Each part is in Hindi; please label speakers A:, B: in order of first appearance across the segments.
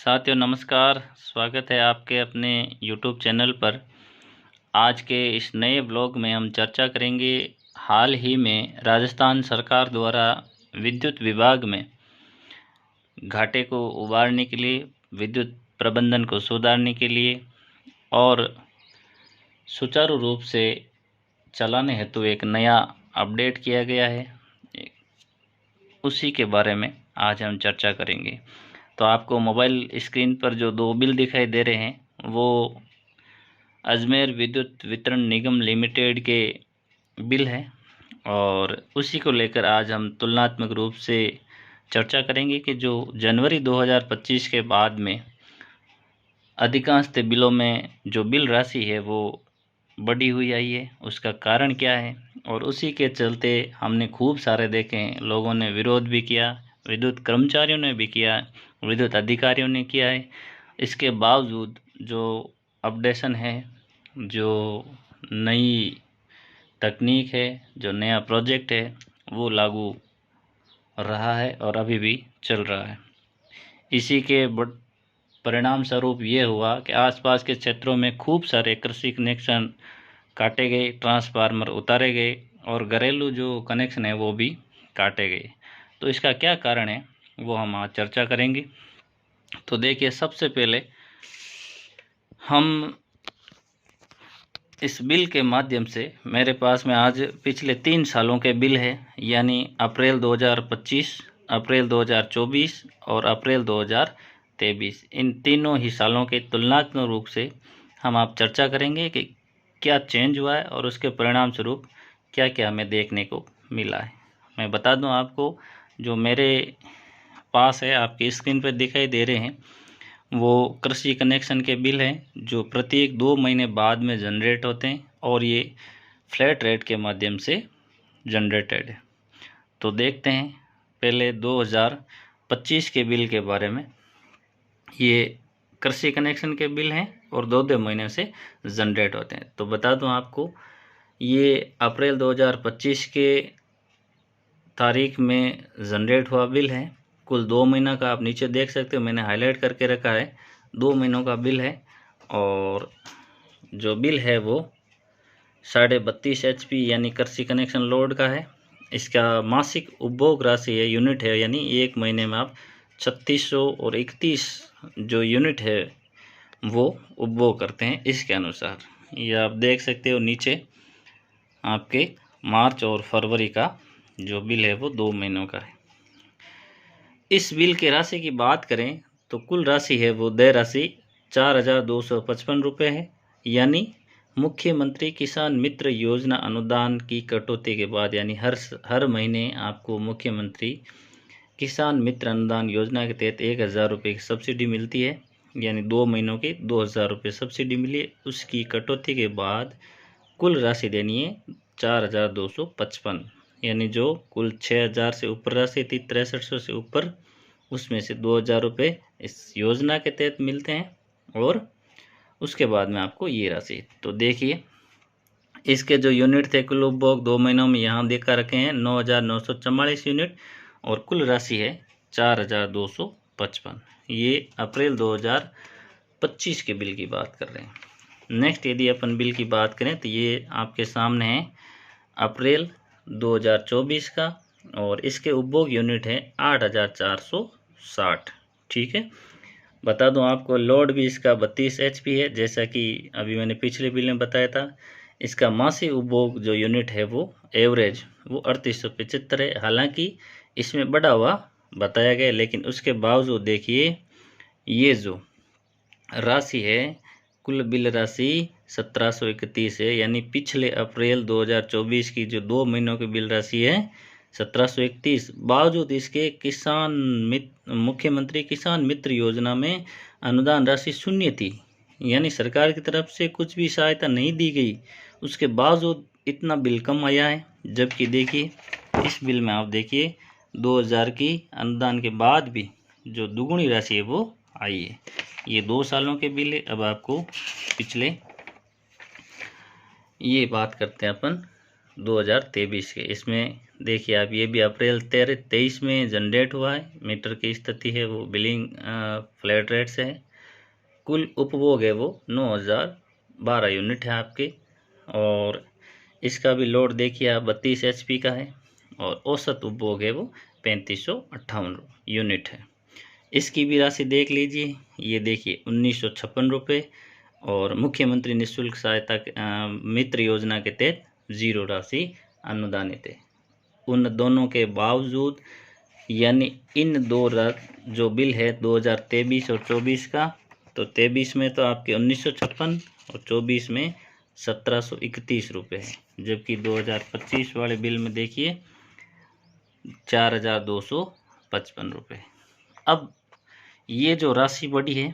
A: साथियों नमस्कार। स्वागत है आपके अपने YouTube चैनल पर। आज के इस नए ब्लॉग में हम चर्चा करेंगे हाल ही में राजस्थान सरकार द्वारा विद्युत विभाग में घाटे को उबारने के लिए, विद्युत प्रबंधन को सुधारने के लिए और सुचारू रूप से चलाने हेतु एक नया अपडेट किया गया है। उसी के बारे में आज हम चर्चा करेंगे। तो आपको मोबाइल स्क्रीन पर जो दो बिल दिखाई दे रहे हैं वो अजमेर विद्युत वितरण निगम लिमिटेड के बिल हैं और उसी को लेकर आज हम तुलनात्मक रूप से चर्चा करेंगे कि जो जनवरी 2025 के बाद में अधिकांश बिलों में जो बिल राशि है वो बढ़ी हुई आई है, उसका कारण क्या है। और उसी के चलते हमने खूब सारे देखे हैं, लोगों ने विरोध भी किया, विद्युत कर्मचारियों ने भी किया, विद्युत अधिकारियों ने किया है। इसके बावजूद जो अपडेशन है, जो नई तकनीक है, जो नया प्रोजेक्ट है वो लागू रहा है और अभी भी चल रहा है। इसी के परिणाम स्वरूप ये हुआ कि आसपास के क्षेत्रों में खूब सारे कृषि कनेक्शन काटे गए, ट्रांसफार्मर उतारे गए और घरेलू जो कनेक्शन है वो भी काटे गए। तो इसका क्या कारण है वो हम आज चर्चा करेंगे। तो देखिए, सबसे पहले हम इस बिल के माध्यम से, मेरे पास में आज पिछले 3 सालों के बिल है, यानी अप्रैल 2025, अप्रैल 2024 और अप्रैल 2023। इन तीनों ही सालों के तुलनात्मक रूप से हम आप चर्चा करेंगे कि क्या चेंज हुआ है और उसके परिणाम स्वरूप क्या क्या हमें देखने को मिला है। मैं बता दूं आपको, जो मेरे पास है, आपकी स्क्रीन पर दिखाई दे रहे हैं, वो कृषि कनेक्शन के बिल हैं जो प्रत्येक 2 महीने बाद में जनरेट होते हैं और ये फ्लैट रेट के माध्यम से जनरेटेड है। तो देखते हैं पहले 2025 के बिल के बारे में। ये कृषि कनेक्शन के बिल हैं और 2-2 महीने से जनरेट होते हैं। तो बता दूं आपको, ये अप्रैल 2025 के तारीख में जनरेट हुआ बिल है। कुल 2 महीना का आप नीचे देख सकते हो, मैंने हाईलाइट करके रखा है, 2 महीनों का बिल है। और जो बिल है वो 32.5 HP यानी कृषि कनेक्शन लोड का है। इसका मासिक उपभोग राशि है, यूनिट है, यानी एक महीने में आप 3600 और 31 जो यूनिट है वो उपभोग करते हैं। इसके अनुसार ये आप देख सकते हो, नीचे आपके मार्च और फरवरी का जो बिल है वो 2 महीनों का है। इस बिल की राशि की बात करें तो कुल राशि है वो देय राशि 4,255 रुपये है, यानी मुख्यमंत्री किसान मित्र योजना अनुदान की कटौती के बाद, यानी हर महीने आपको मुख्यमंत्री किसान मित्र अनुदान योजना के तहत 1,000 रुपये की सब्सिडी मिलती है, यानी 2 महीनों की 2,000 रुपये सब्सिडी मिली है। उसकी कटौती के बाद कुल राशि देनी है 4,255, यानी जो कुल 6,000 से ऊपर राशि थी, 6300 से ऊपर, उसमें से 2,000 रुपये इस योजना के तहत मिलते हैं और उसके बाद में आपको ये राशि। तो देखिए, इसके जो यूनिट थे कुल उपभोग 2 महीनों में यहाँ देखा रखे हैं 9,944 यूनिट और कुल राशि है 4,255। ये अप्रैल 2025 के बिल की बात कर रहे हैं। नेक्स्ट यदि अपन बिल की बात करें तो ये आपके सामने है अप्रैल 2024 का और इसके उपभोग यूनिट है 8,460। ठीक है, बता दूं आपको, लोड भी इसका 32 HP है, जैसा कि अभी मैंने पिछले बिल में बताया था। इसका मासिक उपभोग जो यूनिट है वो एवरेज वो 3875 है। हालांकि इसमें बढ़ा हुआ बताया गया, लेकिन उसके बावजूद देखिए ये जो राशि है, कुल बिल राशि 1731 है, यानी पिछले अप्रैल 2024 की जो 2 महीनों की बिल राशि है 1731। बावजूद इसके मुख्यमंत्री किसान मित्र योजना में अनुदान राशि शून्य थी, यानी सरकार की तरफ से कुछ भी सहायता नहीं दी गई। उसके बावजूद इतना बिल कम आया है। जबकि देखिए इस बिल में आप देखिए 2000 की अनुदान के बाद भी जो दुगुनी राशि है वो आई है। ये 2 सालों के बिल है। अब आपको पिछले ये बात करते हैं अपन 2023 के। इसमें देखिए आप, ये भी अप्रैल 23 में जनरेट हुआ है। मीटर की स्थिति है वो बिलिंग फ्लैट रेट से है। कुल उपभोग है वो 9012 यूनिट है आपके। और इसका भी लोड देखिए आप 32 HP का है और औसत उपभोग है वो 3558 यूनिट है। इसकी भी राशि देख लीजिए, ये देखिए 1956 रुपये और मुख्यमंत्री निःशुल्क सहायता मित्र योजना के तहत 0 राशि अनुदानित है। उन दोनों के बावजूद यानी इन दो जो बिल है 2023 और 24 का, तो 23 में तो आपके 1956 और 24 में 1731 रुपये है, जबकि 2025 वाले बिल में देखिए 4255 रुपये। अब ये जो राशि बढ़ी है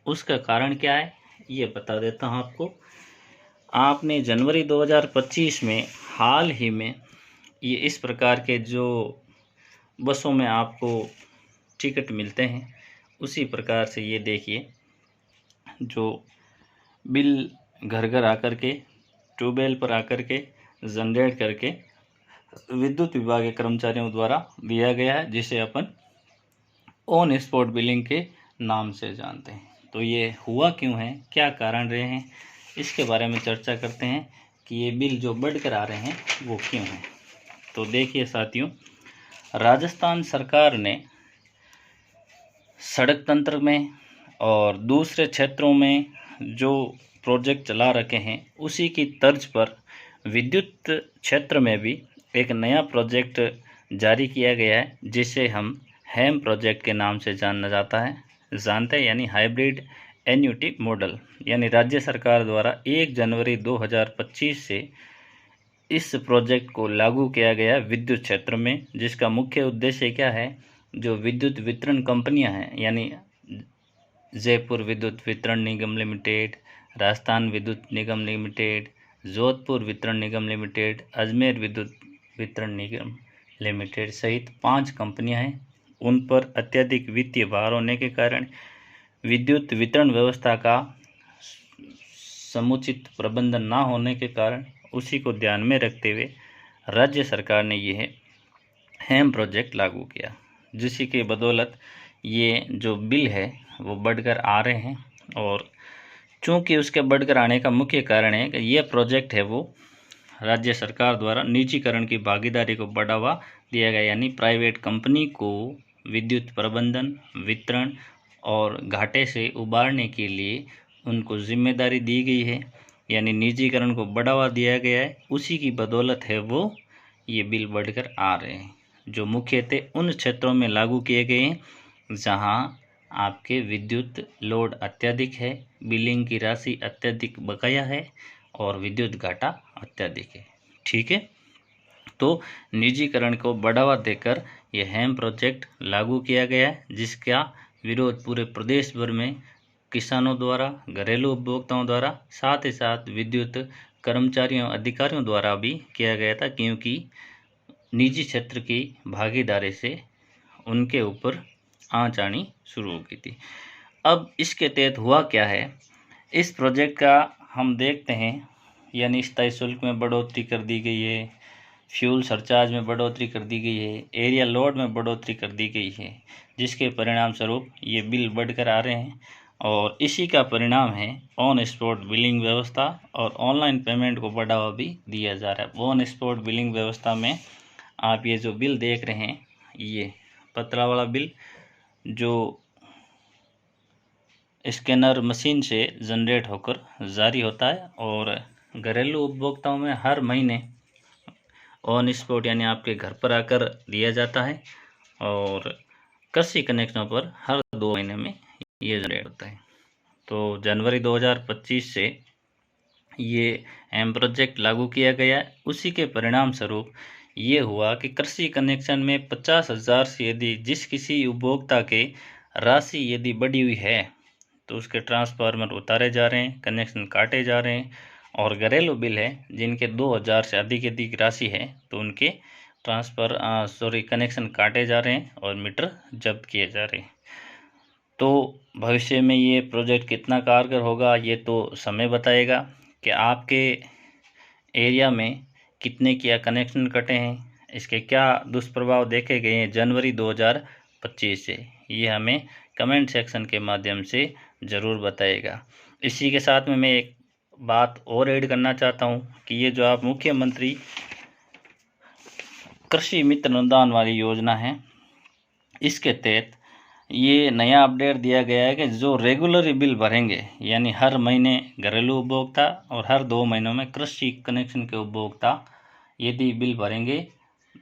A: उसका कारण क्या है ये बता देता हूँ आपको। आपने जनवरी 2025 में हाल ही में ये इस प्रकार के जो बसों में आपको टिकट मिलते हैं, उसी प्रकार से ये देखिए जो बिल घर घर आकर के ट्यूबवेल पर आकर के जनरेट करके विद्युत विभाग के कर्मचारियों द्वारा दिया गया है, जिसे अपन ऑन स्पॉट बिलिंग के नाम से जानते हैं। तो ये हुआ क्यों है, क्या कारण रहे हैं, इसके बारे में चर्चा करते हैं कि ये बिल जो बढ़कर आ रहे हैं वो क्यों हैं। तो देखिए साथियों, राजस्थान सरकार ने सड़क तंत्र में और दूसरे क्षेत्रों में जो प्रोजेक्ट चला रखे हैं, उसी की तर्ज पर विद्युत क्षेत्र में भी एक नया प्रोजेक्ट जारी किया गया है, जिसे हम हेम प्रोजेक्ट के नाम से जानते हैं, यानी हाइब्रिड एन्युटी मॉडल। यानी राज्य सरकार द्वारा 1 जनवरी 2025 से इस प्रोजेक्ट को लागू किया गया विद्युत क्षेत्र में, जिसका मुख्य उद्देश्य क्या है, जो विद्युत वितरण कंपनियां हैं, यानी जयपुर विद्युत वितरण निगम लिमिटेड, राजस्थान विद्युत निगम लिमिटेड, जोधपुर वितरण निगम लिमिटेड, अजमेर विद्युत वितरण निगम लिमिटेड सहित 5 कंपनियां हैं। उन पर अत्यधिक वित्तीय भार होने के कारण विद्युत वितरण व्यवस्था का समुचित प्रबंधन न होने के कारण उसी को ध्यान में रखते हुए राज्य सरकार ने यह हेम प्रोजेक्ट लागू किया, जिसी के बदौलत ये जो बिल है वो बढ़कर आ रहे हैं। और चूँकि उसके बढ़कर आने का मुख्य कारण है कि यह प्रोजेक्ट है वो राज्य सरकार द्वारा निजीकरण की भागीदारी को बढ़ावा दिया गया, यानी प्राइवेट कंपनी को विद्युत प्रबंधन, वितरण और घाटे से उबारने के लिए उनको जिम्मेदारी दी गई है, यानी निजीकरण को बढ़ावा दिया गया है। उसी की बदौलत है वो ये बिल बढ़कर आ रहे हैं, जो मुख्यतः उन क्षेत्रों में लागू किए गए हैं जहां आपके विद्युत लोड अत्यधिक है, बिलिंग की राशि अत्यधिक बकाया है और विद्युत घाटा अत्यधिक है। ठीक है, तो निजीकरण को बढ़ावा देकर यह हेम प्रोजेक्ट लागू किया गया है, जिसका विरोध पूरे प्रदेश भर में किसानों द्वारा, घरेलू उपभोक्ताओं द्वारा, साथ ही साथ विद्युत कर्मचारियों, अधिकारियों द्वारा भी किया गया था, क्योंकि निजी क्षेत्र की भागीदारी से उनके ऊपर आंच आनी शुरू हो गई थी। अब इसके तहत हुआ क्या है, इस प्रोजेक्ट का हम देखते हैं, यानी स्थायी शुल्क में बढ़ोतरी कर दी गई है, फ्यूल सरचार्ज में बढ़ोतरी कर दी गई है, एरिया लोड में बढ़ोतरी कर दी गई है, जिसके परिणाम स्वरूप ये बिल बढ़कर आ रहे हैं। और इसी का परिणाम है ऑन स्पॉट बिलिंग व्यवस्था और ऑनलाइन पेमेंट को बढ़ावा भी दिया जा रहा है। ऑन स्पॉट बिलिंग व्यवस्था में आप ये जो बिल देख रहे हैं, ये पतला वाला बिल जो स्कैनर मशीन से जनरेट होकर जारी होता है, और घरेलू उपभोक्ताओं में हर महीने ऑन स्पॉट यानी आपके घर पर आकर दिया जाता है, और कृषि कनेक्शनों पर हर 2 महीने में ये जनरेट होता है। तो जनवरी 2025 से ये हेम प्रोजेक्ट लागू किया गया है। उसी के परिणाम स्वरूप ये हुआ कि कृषि कनेक्शन में 50,000 से यदि जिस किसी उपभोक्ता के राशि यदि बढ़ी हुई है तो उसके ट्रांसफार्मर उतारे जा रहे हैं, कनेक्शन काटे जा रहे हैं। और घरेलू बिल है जिनके 2,000 से अधिक राशि है तो उनके कनेक्शन काटे जा रहे हैं और मीटर जब्त किए जा रहे हैं। तो भविष्य में ये प्रोजेक्ट कितना कारगर होगा ये तो समय बताएगा कि आपके एरिया में कितने क्या कनेक्शन कटे हैं, इसके क्या दुष्प्रभाव देखे गए हैं जनवरी 2025 से, ये हमें कमेंट सेक्शन के माध्यम से ज़रूर बताइएगा। इसी के साथ में मैं एक बात और ऐड करना चाहता हूँ कि ये जो आप मुख्यमंत्री कृषि मित्र अनुदान वाली योजना है, इसके तहत ये नया अपडेट दिया गया है कि जो रेगुलर बिल भरेंगे, यानी हर महीने घरेलू उपभोक्ता और हर 2 महीनों में कृषि कनेक्शन के उपभोक्ता यदि बिल भरेंगे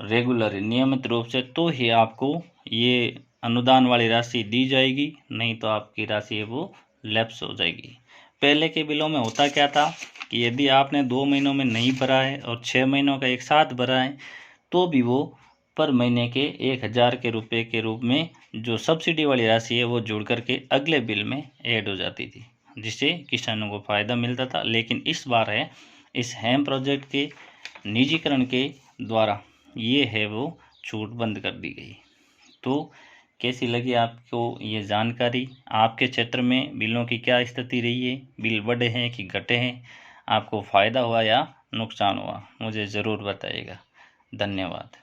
A: रेगुलर नियमित रूप से, तो ही आपको ये अनुदान वाली राशि दी जाएगी, नहीं तो आपकी राशि है वो लैप्स हो जाएगी। पहले के बिलों में होता क्या था कि यदि आपने 2 महीनों में नहीं भरा है और 6 महीनों का एक साथ भरा है, तो भी वो पर महीने के 1000 के रुपये के रूप में जो सब्सिडी वाली राशि है वो जोड़ करके अगले बिल में ऐड हो जाती थी, जिससे किसानों को फ़ायदा मिलता था। लेकिन इस बार है इस हेम प्रोजेक्ट के निजीकरण के द्वारा ये है वो छूट बंद कर दी गई। तो कैसी लगी आपको ये जानकारी? आपके क्षेत्र में बिलों की क्या स्थिति रही है? बिल बढ़े हैं कि घटे हैं? आपको फ़ायदा हुआ या नुकसान हुआ? मुझे ज़रूर बताइएगा। धन्यवाद।